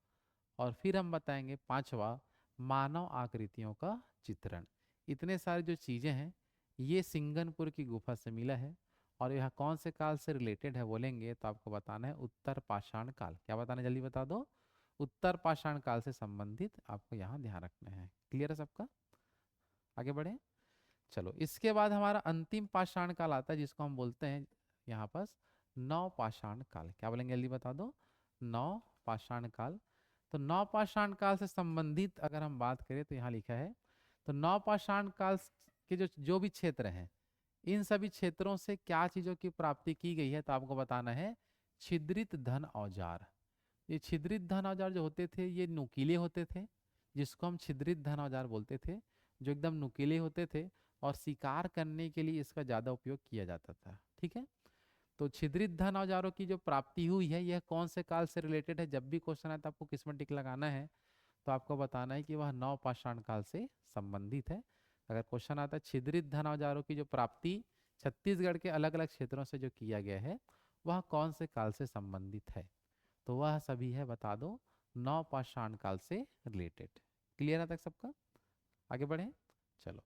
और फिर हम बताएंगे पांचवा, मानव आकृतियों का चित्रण। इतने सारे जो चीजें हैं ये सिंगनपुर की गुफा से मिला है। और यह कौन से काल से रिलेटेड है बोलेंगे तो आपको बताना है उत्तर पाषाण काल। क्या बताना है जल्दी बता दो। उत्तर पाषाण काल से संबंधित आपको यहाँ ध्यान रखना है। क्लियर है सबका, आगे बढ़े। चलो इसके बाद हमारा अंतिम पाषाण काल आता है जिसको हम बोलते हैं यहाँ पर नव पाषाण काल। क्या बोलेंगे जल्दी बता दो, नव पाषाण काल। तो नव पाषाण काल से संबंधित अगर हम बात करें तो यहाँ लिखा है, तो नव पाषाण काल के जो जो भी क्षेत्र हैं इन सभी क्षेत्रों से क्या चीजों की प्राप्ति की गई है तो आपको बताना है छिद्रित धन औजार। ये छिद्रित धन औजार जो होते थे ये नुकीले होते थे, जिसको हम छिद्रित धन औजार बोलते थे, जो एकदम नुकीले होते थे और शिकार करने के लिए इसका ज्यादा उपयोग किया जाता था। ठीक है, तो छिद्रित धन औजारों की जो प्राप्ति हुई है यह कौन से काल से रिलेटेड है। जब भी क्वेश्चन आए तो आपको किस में टिक लगाना है, तो आपको बताना है कि वह नव पाषाण काल से संबंधित है। अगर क्वेश्चन आता है छिद्रित धन औजारों की जो प्राप्ति छत्तीसगढ़ के अलग अलग क्षेत्रों से जो किया गया है वह कौन से काल से संबंधित है, तो वह सभी है बता दो नव पाषाण काल से रिलेटेड। क्लियर है तक सबका, आगे बढ़े। चलो,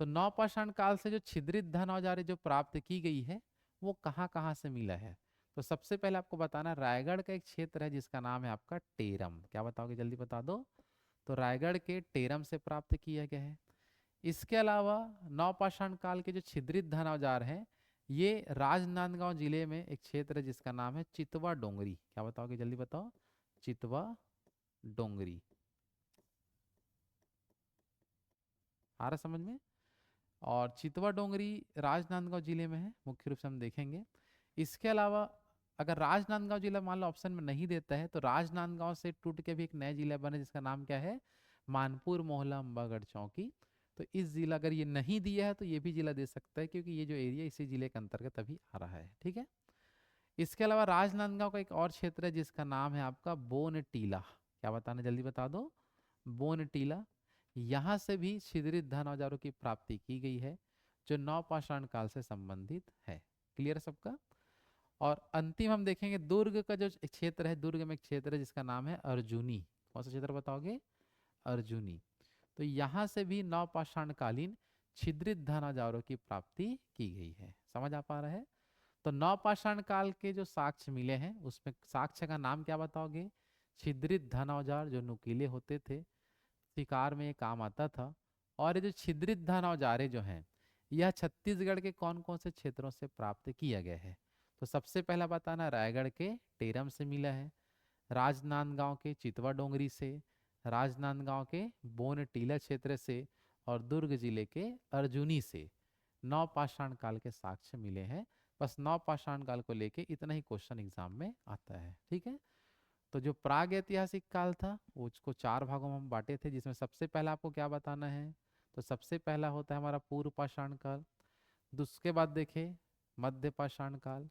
तो नवपाषाण काल से जो छिद्रित धन औजारें जो प्राप्त की गई है वो कहाँ कहाँ से मिला है। तो सबसे पहले आपको बताना रायगढ़ का एक क्षेत्र है जिसका नाम है आपका टेरम। क्या बताओगे जल्दी बता दो। तो रायगढ़ के टेरम से प्राप्त किया गया है। इसके अलावा नवपाषाण काल के जो छिद्रित धन औजार हैं ये राजनांदगांव जिले में एक क्षेत्र है जिसका नाम है चितवा डोंगरी। क्या बताओगे जल्दी बताओ, चितवा डोंगरी। आ रहा समझ में। और चितवा डोंगरी राजनांदगांव जिले में है, मुख्य रूप से हम देखेंगे। इसके अलावा अगर राजनांदगांव जिला मान लो ऑप्शन में नहीं देता है तो राजनांदगांव से टूट के भी एक नया जिला बना जिसका नाम क्या है, मानपुर मोहला अम्बागढ़ चौकी। तो इस जिला अगर ये नहीं दिया है तो ये भी जिला दे सकता है क्योंकि ये जो एरिया इसी जिले के अंतर्गत अभी आ रहा है। ठीक है, इसके अलावा राजनांदगांव का एक और क्षेत्र है जिसका नाम है आपका बोनटीला। क्या बताना जल्दी बता दो, बोनटीला। यहाँ से भी छिद्रित धन औजारों की प्राप्ति की गई है जो नवपाषाण काल से संबंधित है। क्लियर सबका। और अंतिम हम देखेंगे दुर्ग का जो क्षेत्र है, दुर्ग में एक क्षेत्र है जिसका नाम है अर्जुनी। कौन सा क्षेत्र बताओगे, अर्जुनी। तो यहाँ से भी नवपाषाण कालीन छिद्रित धन औजारों की प्राप्ति की गई है। समझ आ पा रहा है। तो नवपाषाण काल के जो साक्ष्य मिले हैं उसमें साक्ष्य का नाम क्या बताओगे, छिद्रित धन औजार जो नुकीले होते थे, शिकार में ये काम आता था। और ये जो छिद्रित धन औजारें जो हैं यह छत्तीसगढ़ के कौन कौन से क्षेत्रों से प्राप्त किया गया है। तो सबसे पहला बताना रायगढ़ के टेरम से मिला है, राजनांदगांव के चितवा डोंगरी से, राजनांदगांव के बोनटीला क्षेत्र से और दुर्ग जिले के अर्जुनी से नवपाषाण काल के साक्ष्य मिले हैं। बस नवपाषाण काल को लेके इतना ही क्वेश्चन एग्जाम में आता है। ठीक है, तो जो प्राग ऐतिहासिक काल था वो उसको चार भागों में हम बांटे थे जिसमें सबसे पहला आपको क्या बताना है, तो सबसे पहला होता है हमारा पूर्व पाषाण काल। उसके बाद देखे मध्य पाषाण काल,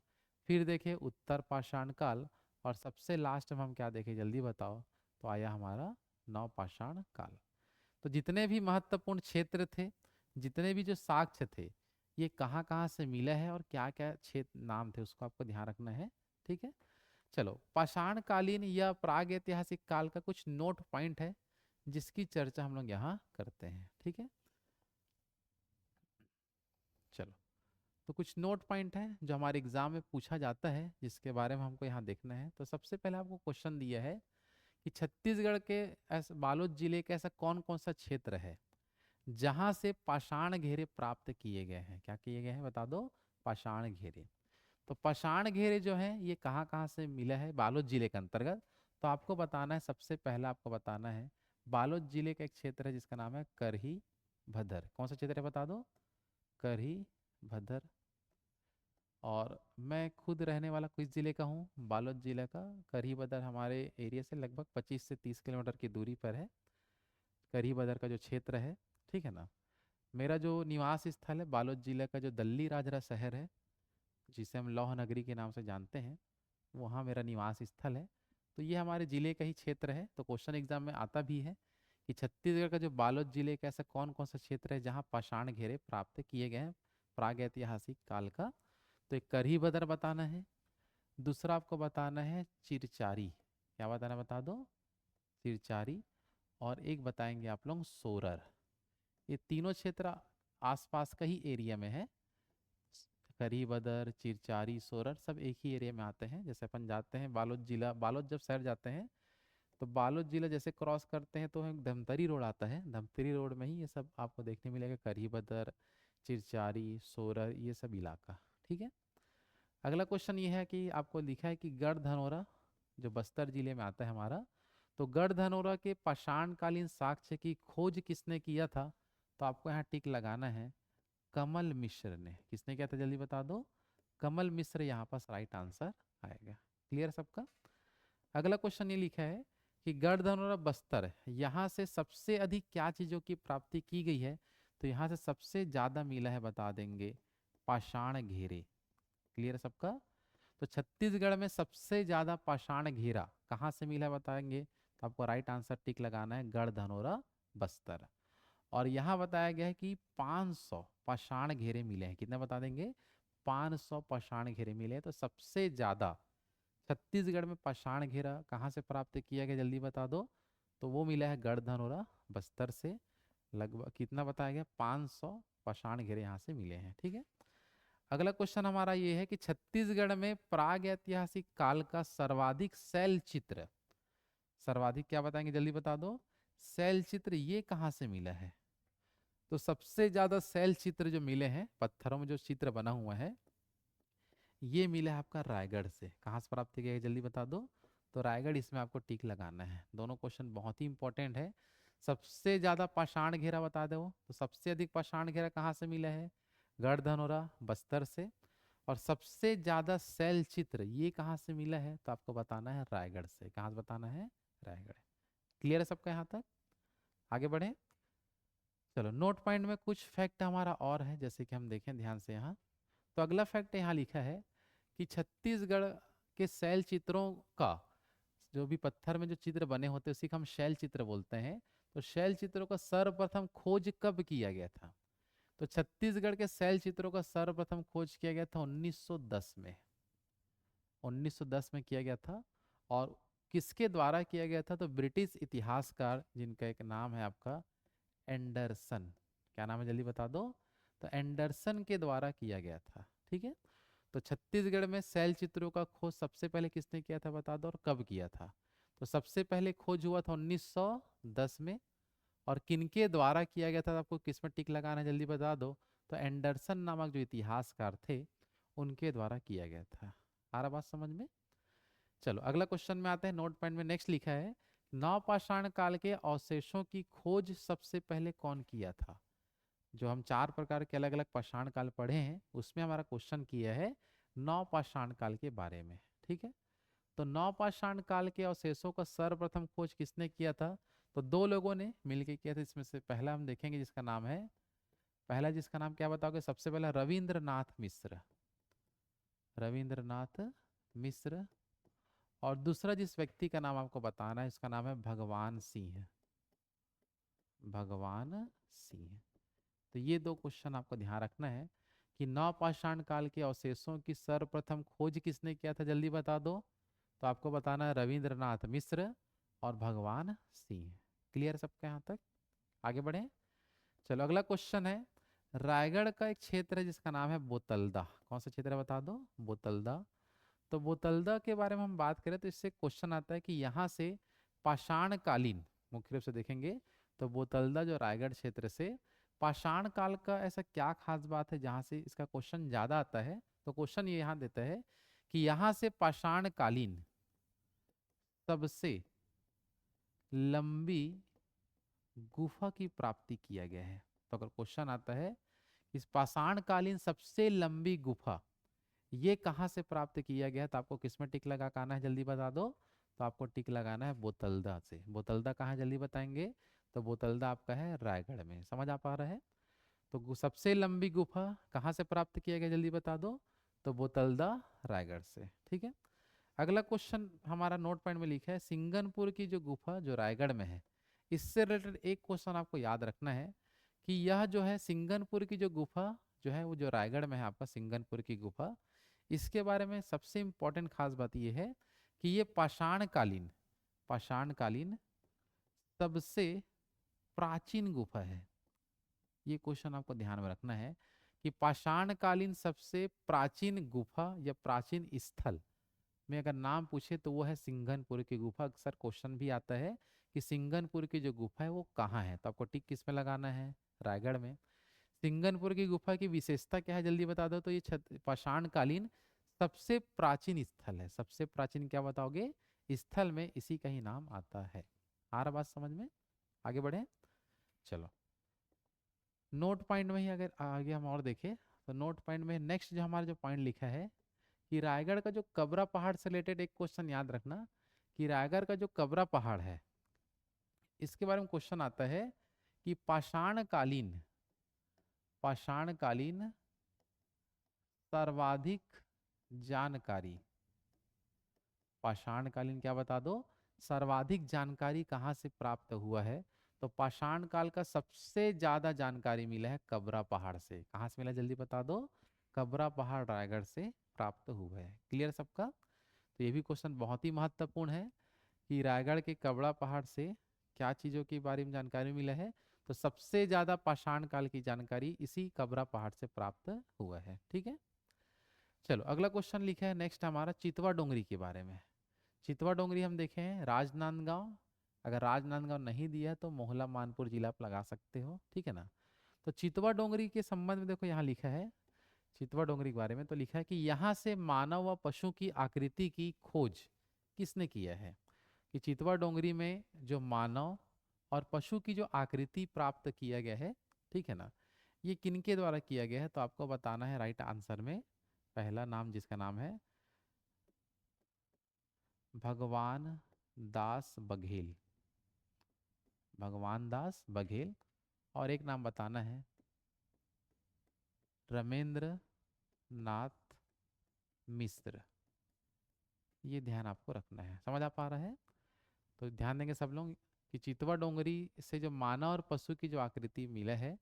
फिर देखे उत्तर पाषाण काल, और सबसे लास्ट में हम क्या देखे जल्दी बताओ, तो आया हमारा नव पाषाण काल। तो जितने भी महत्वपूर्ण क्षेत्र थे, जितने भी जो साक्ष्य थे, ये कहाँ कहाँ से मिला है और क्या क्या क्षेत्र नाम थे उसको आपको ध्यान रखना है। ठीक है, चलो पाषाण कालीन या प्राग ऐतिहासिक काल का कुछ नोट पॉइंट है जिसकी चर्चा हम लोग यहाँ करते हैं। ठीक है, चलो, तो कुछ नोट पॉइंट है जो हमारे एग्जाम में पूछा जाता है जिसके बारे में हमको यहाँ देखना है। तो सबसे पहले आपको क्वेश्चन दिया है कि छत्तीसगढ़ के ऐसा बालोद जिले का ऐसा कौन कौन सा क्षेत्र है जहां से पाषाण घेरे प्राप्त किए गए हैं। क्या किए गए हैं बता दो, पाषाण घेरे। तो पाषाण घेरे जो है ये कहाँ कहाँ से मिला है बालोद जिले के अंतर्गत, तो आपको बताना है सबसे पहला आपको बताना है बालोद जिले का एक क्षेत्र है जिसका नाम है करही भदर। कौन सा क्षेत्र है बता दो, करही भदर। और मैं खुद रहने वाला किस जिले का हूँ, बालोद जिले का। करही भदर हमारे एरिया से लगभग 25 से 30 किलोमीटर की दूरी पर है, करही भदर का जो क्षेत्र है। ठीक है ना, मेरा जो निवास स्थल है बालोद जिले का जो दल्ली राजरा शहर है, जिसे हम लौह नगरी के नाम से जानते हैं, वहाँ मेरा निवास स्थल है। तो ये हमारे ज़िले का ही क्षेत्र है। तो क्वेश्चन एग्जाम में आता भी है कि छत्तीसगढ़ का जो बालोद जिले का ऐसा कौन कौन सा क्षेत्र है जहाँ पाषाण घेरे प्राप्त किए गए हैं प्रागैतिहासिक काल का। तो एक करही बदर बताना है, दूसरा आपको बताना है चिरचारी। क्या बताना, बता दो, चिरचारी। और एक बताएंगे आप लोग सोरर। ये तीनों क्षेत्र आसपास का ही एरिया में है। करी बदर, चिरचारी, सोरर सब एक ही एरिया में आते हैं। जैसे अपन जाते हैं बालोद जिला, बालोद जब शहर जाते हैं तो बालोद जिला जैसे क्रॉस करते हैं तो एक धमतरी रोड आता है, धमतरी रोड में ही ये सब आपको देखने मिलेगा, करी बदर, चिरचारी, सोरर, ये सब इलाका। ठीक है। अगला क्वेश्चन ये है कि आपको लिखा है कि गढ़ धनोरा जो बस्तर जिले में आता है हमारा, तो गढ़ धनोरा के पाषाणकालीन साक्ष्य की खोज किसने किया था? तो आपको यहाँ टिक लगाना है, कमल मिश्र ने। किसने किया था जल्दी बता दो, कमल मिश्र यहाँ पास राइट आंसर आएगा। क्लियर सबका। अगला क्वेश्चन ये लिखा है कि गढ़ धनोरा बस्तर यहाँ से सबसे अधिक क्या चीजों की प्राप्ति की गई है? तो यहाँ से सबसे ज्यादा मिला है, बता देंगे, पाषाण घेरे। क्लियर सबका। तो छत्तीसगढ़ में सबसे ज्यादा पाषाण घेरा कहाँ से मिला है बताएंगे, तो आपको राइट आंसर टिक लगाना है, गढ़ धनोरा बस्तर। और यहाँ बताया गया है कि 500 पाषाण घेरे मिले हैं। कितने बता देंगे, 500 पाषाण घेरे मिले हैं। तो सबसे ज्यादा छत्तीसगढ़ में पाषाण घेरा कहाँ से प्राप्त किया गया जल्दी बता दो, तो वो मिला है गढ़ धनोरा बस्तर से। लगभग कितना बताया गया, 500 पाषाण घेरे यहाँ से मिले हैं। ठीक है। अगला क्वेश्चन हमारा ये है कि छत्तीसगढ़ में प्राग ऐतिहासिक काल का सर्वाधिक शैल चित्र, सर्वाधिक क्या बताएंगे जल्दी बता दो, शैल चित्र ये कहाँ से मिला है? तो सबसे ज्यादा शैल चित्र जो मिले हैं, पत्थरों में जो चित्र बना हुआ है, ये मिला है आपका रायगढ़ से। कहाँ से प्राप्त किया है जल्दी बता दो, तो रायगढ़, इसमें आपको टिक लगाना है। दोनों क्वेश्चन बहुत ही इंपॉर्टेंट है। सबसे ज्यादा पाषाण घेरा बता दो, तो सबसे अधिक पाषाण घेरा कहाँ से मिला है? गढ़ धनोरा बस्तर से। और सबसे ज्यादा शैल चित्र ये कहाँ से मिला है? तो आपको बताना है रायगढ़ से। कहाँ से बताना है? रायगढ़। क्लियर है सबका यहाँ तक? आगे बढ़े। चलो, नोट पॉइंट में कुछ फैक्ट हमारा और है, जैसे कि हम देखें ध्यान से यहाँ। तो अगला फैक्ट यहाँ लिखा है कि छत्तीसगढ़ के शैल चित्रों का, जो भी पत्थर में जो चित्र बने होते हैं उसी का हम शैल चित्र बोलते हैं। तो शैल चित्रों का सर्वप्रथम खोज कब किया गया था? तो छत्तीसगढ़ के शैल चित्रों का सर्वप्रथम खोज किया गया था 1910 में। 1910 में किया गया था। और किसके द्वारा किया गया था? तो ब्रिटिश इतिहासकार जिनका एक नाम है आपका एंडरसन। क्या नाम है जल्दी बता दो, तो एंडरसन के द्वारा किया गया था। ठीक है। तो छत्तीसगढ़ में शैल चित्रों का खोज सबसे पहले किसने किया था बता दो, और कब किया था? तो सबसे पहले खोज हुआ था 1910 में। और किनके द्वारा किया गया था, आपको किस में टिक लगाना है जल्दी बता दो, तो एंडरसन नामक जो इतिहासकार थे उनके द्वारा किया गया था। आ रहा बात समझ में? चलो अगला क्वेश्चन में आते हैं। नोट पॉइंट में नेक्स्ट लिखा है, नवपाषाण काल के अवशेषों की खोज सबसे पहले कौन किया था? जो हम 4 प्रकार के अलग अलग पाषाण काल पढ़े हैं उसमें हमारा क्वेश्चन किया है नवपाषाण काल के बारे में। ठीक है। तो नवपाषाण काल के अवशेषों का सर्वप्रथम खोज किसने किया था? तो दो लोगों ने मिलकर किया था। इसमें से पहला हम देखेंगे जिसका नाम है, पहला जिसका नाम क्या बताओगे, सबसे पहला रविंद्रनाथ मिश्र, रविंद्रनाथ मिश्र। और दूसरा जिस व्यक्ति का नाम आपको बताना है इसका नाम है भगवान सिंह, भगवान सिंह। तो ये दो क्वेश्चन आपको ध्यान रखना है कि नवपाषाण काल के अवशेषों की सर्वप्रथम खोज किसने किया था जल्दी बता दो, तो आपको बताना है रविंद्रनाथ मिश्र और भगवान सिंह। क्लियर सबका यहाँ तक? आगे बढ़े। चलो अगला क्वेश्चन है, रायगढ़ का एक क्षेत्र है जिसका नाम है बोतलदा। कौन सा क्षेत्र है बता दो, बोतलदा। तो बोतलदा के बारे में हम बात करें तो इससे क्वेश्चन आता है कि यहाँ से पाषाण कालीन, मुख्य रूप से देखेंगे तो बोतलदा जो रायगढ़ क्षेत्र से पाषाण काल का ऐसा क्या खास बात है जहाँ से इसका क्वेश्चन ज्यादा आता है? तो क्वेश्चन ये यहाँ देता है कि यहाँ से पाषाण कालीन सबसे लंबी गुफा की प्राप्ति किया गया है। तो अगर क्वेश्चन आता है इस पाषाण कालीन सबसे लंबी गुफा ये कहाँ से प्राप्त किया गया है, तो आपको किसमें टिक लगा के आना है जल्दी बता दो, तो आपको टिक लगाना है बोतलदा से। बोतलदा कहाँ है जल्दी बताएंगे, तो बोतलदा आपका है रायगढ़ में। समझ आ पा रहा है? तो सबसे लंबी गुफा कहाँ से प्राप्त किया गया, जल्दी बता दो। तो बोतलदा रायगढ़ से। ठीक है। अगला क्वेश्चन हमारा नोट पॉइंट में लिखा है, सिंगनपुर की जो गुफा जो रायगढ़ में है, इससे रिलेटेड एक क्वेश्चन आपको याद रखना है कि यह जो है सिंगनपुर की जो गुफा जो है वो जो रायगढ़ में है आपका सिंगनपुर की गुफा, इसके बारे में सबसे इम्पोर्टेंट खास बात यह है कि ये पाषाणकालीन सबसे प्राचीन गुफा है। ये क्वेश्चन आपको ध्यान में रखना है कि पाषाणकालीन सबसे प्राचीन गुफा या प्राचीन स्थल में अगर नाम पूछे तो वो है सिंघनपुर की गुफा। अक्सर क्वेश्चन भी आता है कि सिंघनपुर की जो गुफा है वो कहाँ है, तो आपको टिक किस में लगाना है, रायगढ़ में। सिंघनपुर की गुफा की विशेषता क्या है, जल्दी बता दो। तो ये पाषाणकालीन सबसे प्राचीन स्थल है। सबसे प्राचीन क्या बताओगे, स्थल में इसी का ही नाम आता है। आ रहा बात समझ में, आगे बढ़े। चलो नोट पॉइंट में ही अगर आगे हम और देखें तो नोट पॉइंट में नेक्स्ट जो हमारा जो पॉइंट लिखा है कि रायगढ़ का जो कबरा पहाड़ से रिलेटेड एक क्वेश्चन याद रखना कि रायगढ़ का जो कबरा पहाड़ है इसके बारे में क्वेश्चन आता है कि पाषाणकालीन सर्वाधिक जानकारी, पाषाणकालीन क्या बता दो, सर्वाधिक जानकारी कहाँ से प्राप्त हुआ है। तो पाषाण काल का सबसे ज्यादा जानकारी मिला है कबरा पहाड़ से। कहाँ से मिला जल्दी बता दो, कबरा पहाड़ रायगढ़ से प्राप्त हुआ है। क्लियर सबका। तो ये भी क्वेश्चन बहुत ही महत्वपूर्ण है कि रायगढ़ के कबरा पहाड़ से क्या चीजों के बारे में जानकारी मिला है। तो सबसे ज्यादा पाषाण काल की जानकारी इसी कबरा पहाड़ से प्राप्त हुआ है। ठीक है। चलो अगला क्वेश्चन लिखा है नेक्स्ट हमारा चितवा डोंगरी के बारे में। चितवा डोंगरी हम देखे हैं राजनांदगांव। अगर राजनांदगांव नहीं दिया है तो मोहला मानपुर जिला आप लगा सकते हो। ठीक है ना। तो चितवा डोंगरी के संबंध में देखो यहाँ लिखा है, चितवा डोंगरी के बारे में तो लिखा है कि यहाँ से मानव व पशु की आकृति की खोज किसने किया है। कि चितवा डोंगरी में जो मानव और पशु की जो आकृति प्राप्त किया गया है, ठीक है ना, ये किनके द्वारा किया गया है। तो आपको बताना है राइट आंसर में पहला नाम जिसका नाम है भगवान दास बघेल, भगवान दास बघेल। और एक नाम बताना है रमेंद्र नाथ मिश्र। ये ध्यान आपको रखना है। समझ आ पा रहा है। तो ध्यान देंगे सब लोग कि चितवा डोंगरी से जो मानव और पशु की जो आकृति मिला है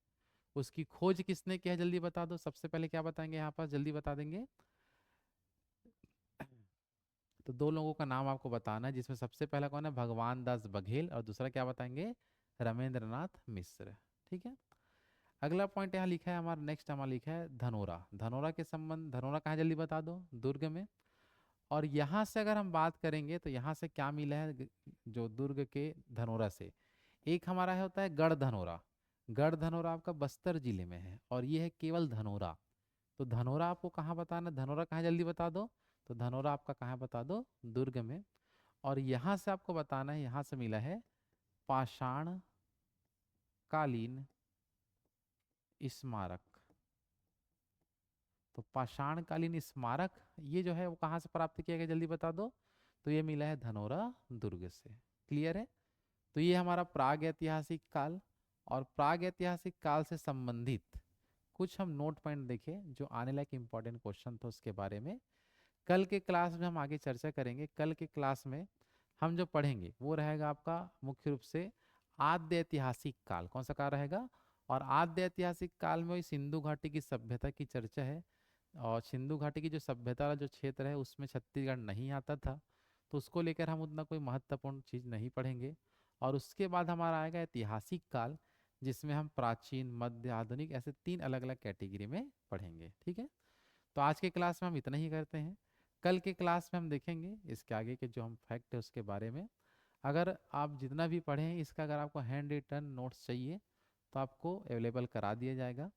उसकी खोज किसने किया है, जल्दी बता दो। सबसे पहले क्या बताएंगे यहाँ पर, जल्दी बता देंगे। तो दो लोगों का नाम आपको बताना है जिसमें सबसे पहला कौन है, भगवान दास बघेल, और दूसरा क्या बताएंगे, रमेंद्र नाथ मिश्र। ठीक है। अगला पॉइंट यहाँ लिखा है हमारा नेक्स्ट हमारा लिखा है धनोरा। धनोरा के संबंध, धनोरा कहाँ जल्दी बता दो, दुर्ग में। और यहाँ से अगर हम बात करेंगे तो यहाँ से क्या मिला है जो दुर्ग के धनोरा से, एक हमारा है होता है गढ़ धनोरा। गढ़ धनोरा आपका बस्तर जिले में है और ये है केवल धनोरा। तो धनोरा आपको कहाँ बताना, धनोरा कहाँ जल्दी बता दो। तो धनोरा आपका कहाँ बता दो, दुर्ग में। और यहाँ से आपको बताना है, यहाँ से मिला है पाषाण कालीन स्मारक। तो पाषाणकालीन स्मारक ये जो है वो कहाँ से प्राप्त किया गया, जल्दी बता दो। तो ये मिला है धनोरा दुर्ग से। क्लियर है। तो ये हमारा प्राग ऐतिहासिक काल और प्राग ऐतिहासिक काल से संबंधित कुछ हम नोट पॉइंट देखे जो आने लायक इंपॉर्टेंट क्वेश्चन था उसके बारे में। कल के क्लास में हम आगे चर्चा करेंगे। कल के क्लास में हम जो पढ़ेंगे वो रहेगा आपका मुख्य रूप से आद्य ऐतिहासिक काल। कौन सा काल रहेगा, और आद्य ऐतिहासिक काल में वही सिंधु घाटी की सभ्यता की चर्चा है। और सिंधु घाटी की जो सभ्यता वाला जो क्षेत्र है उसमें छत्तीसगढ़ नहीं आता था, तो उसको लेकर हम उतना कोई महत्वपूर्ण चीज़ नहीं पढ़ेंगे। और उसके बाद हमारा आएगा ऐतिहासिक काल जिसमें हम प्राचीन मध्य आधुनिक ऐसे तीन अलग अलग कैटेगरी में पढ़ेंगे। ठीक है। तो आज के क्लास में हम इतना ही करते हैं। कल के क्लास में हम देखेंगे इसके आगे के जो हम फैक्ट है उसके बारे में। अगर आप जितना भी पढ़े हैं इसका अगर आपको हैंड रिटन नोट्स चाहिए तो आपको अवेलेबल करा दिया जाएगा।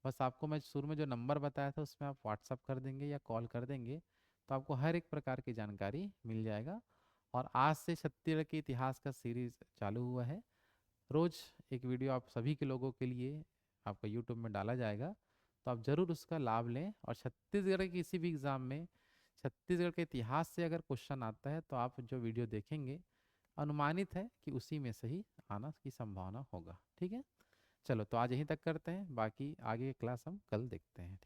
बस आपको मैं शुरू में जो नंबर बताया था उसमें आप व्हाट्सअप कर देंगे या कॉल कर देंगे तो आपको हर एक प्रकार की जानकारी मिल जाएगा। और आज से छत्तीसगढ़ के इतिहास का सीरीज चालू हुआ है। रोज एक वीडियो आप सभी के लोगों के लिए आपका यूट्यूब में डाला जाएगा, तो आप ज़रूर उसका लाभ लें। और छत्तीसगढ़ के किसी भी एग्ज़ाम में छत्तीसगढ़ के इतिहास से अगर क्वेश्चन आता है तो आप जो वीडियो देखेंगे अनुमानित है कि उसी में से ही आना की संभावना होगा। ठीक है। चलो तो आज यहीं तक करते हैं, बाकी आगे की क्लास हम कल देखते हैं।